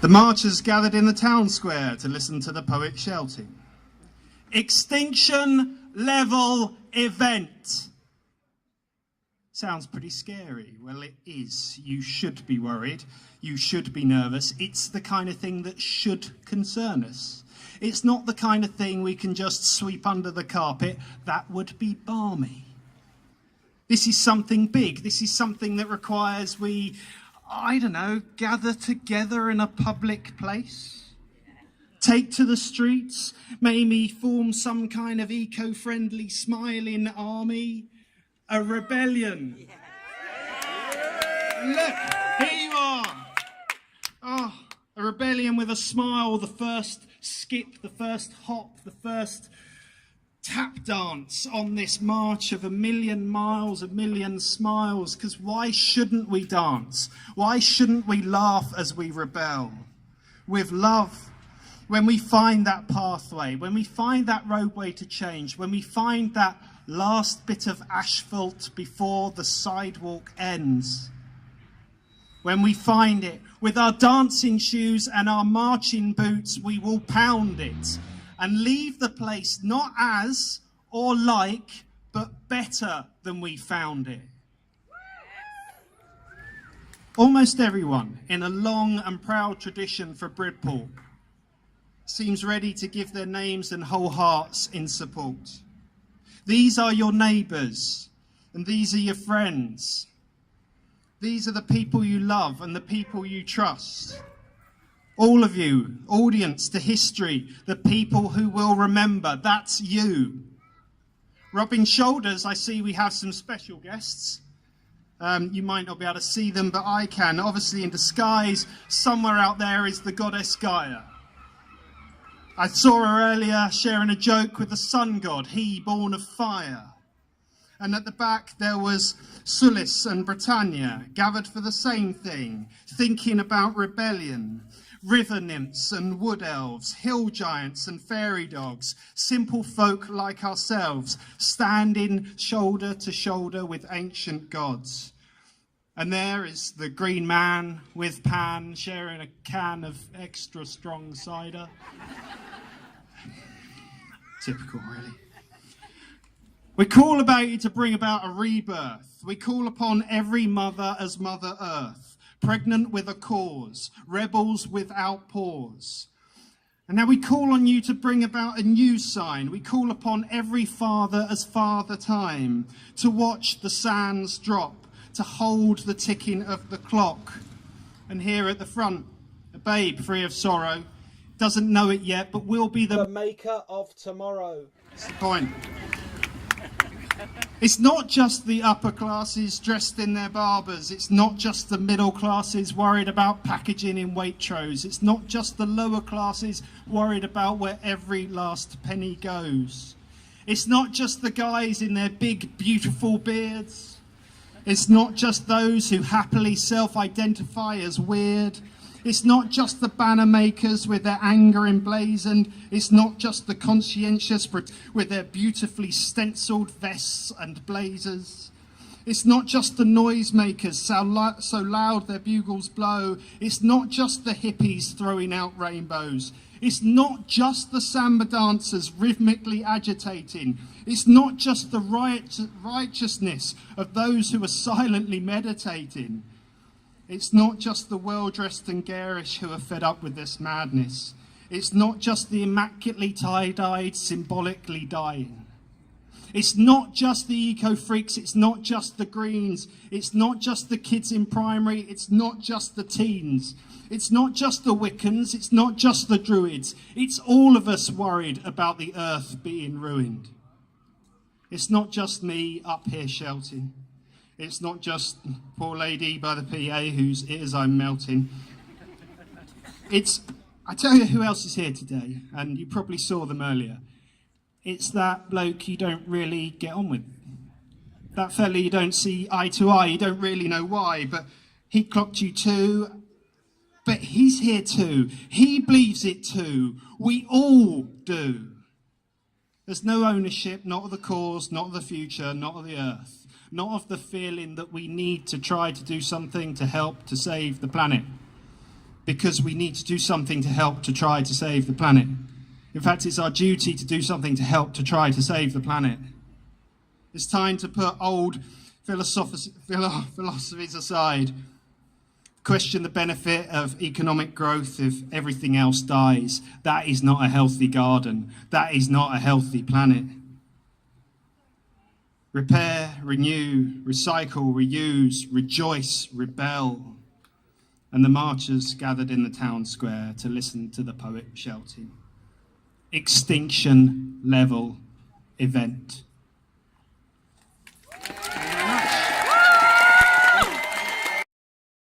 The marchers gathered in the town square to listen to the poet shouting, "Extinction Level Event." Sounds pretty scary. Well, it is. You should be worried. You should be nervous. It's the kind of thing that should concern us. It's not the kind of thing we can just sweep under the carpet. That would be balmy. This is something big. This is something that requires we, I don't know, gather together in a public place, take to the streets, maybe form some kind of eco-friendly smiling army, a rebellion. Look, here you are. Oh, a rebellion with a smile, the first skip, the first hop, the first tap dance on this march of 1,000,000 miles, 1,000,000 smiles. Because why shouldn't we dance? Why shouldn't we laugh as we rebel? With love, when we find that pathway, when we find that roadway to change, when we find that last bit of asphalt before the sidewalk ends, when we find it, with our dancing shoes and our marching boots, we will pound it and leave the place not as or like, but better than we found it. Almost everyone in a long and proud tradition for Bridport seems ready to give their names and whole hearts in support. These are your neighbours, and these are your friends. These are the people you love and the people you trust. All of you, audience to history, the people who will remember, that's you. Rubbing shoulders, I see we have some special guests. You might not be able to see them, but I can. Obviously in disguise, somewhere out there is the goddess Gaia. I saw her earlier sharing a joke with the sun god, he born of fire. And at the back there was Sulis and Britannia, gathered for the same thing, thinking about rebellion. River nymphs and wood elves, hill giants and fairy dogs, simple folk like ourselves, standing shoulder to shoulder with ancient gods. And there is the green man with Pan, sharing a can of extra strong cider. Typical, really. We call about you to bring about a rebirth. We call upon every mother as Mother Earth, pregnant with a cause, rebels without pause. And now we call on you to bring about a new sign. We call upon every father as Father Time, to watch the sands drop, to hold the ticking of the clock. And here at the front, a babe free of sorrow, doesn't know it yet, but will be the maker of tomorrow. That's the point. It's not just the upper classes dressed in their barbers. It's not just the middle classes worried about packaging in Waitrose. It's not just the lower classes worried about where every last penny goes. It's not just the guys in their big, beautiful beards. It's not just those who happily self-identify as weird. It's not just the banner makers with their anger emblazoned. It's not just the conscientious with their beautifully stenciled vests and blazers. It's not just the noisemakers so loud their bugles blow. It's not just the hippies throwing out rainbows. It's not just the samba dancers rhythmically agitating. It's not just the righteousness of those who are silently meditating. It's not just the well-dressed and garish who are fed up with this madness. It's not just the immaculately tie-dyed symbolically dying. It's not just the eco-freaks, it's not just the greens, it's not just the kids in primary, it's not just the teens. It's not just the Wiccans, it's not just the Druids. It's all of us worried about the earth being ruined. It's not just me up here shouting. It's not just poor lady by the PA whose ears I'm melting. I tell you who else is here today, and you probably saw them earlier. It's that bloke you don't really get on with. That fella you don't see eye to eye, you don't really know why, but he clocked you too. But he's here too. He believes it too. We all do. There's no ownership, not of the cause, not of the future, not of the earth. Not of the feeling that we need to try to do something to help to save the planet. because we need to do something to help to try to save the planet. In fact, it's our duty to do something to help to try to save the planet. It's time to put old philosophies aside, question the benefit of economic growth if everything else dies. That is not a healthy garden. That is not a healthy planet. Repair, renew, recycle, reuse, rejoice, rebel. And the marchers gathered in the town square to listen to the poet shouting, Extinction Level Event.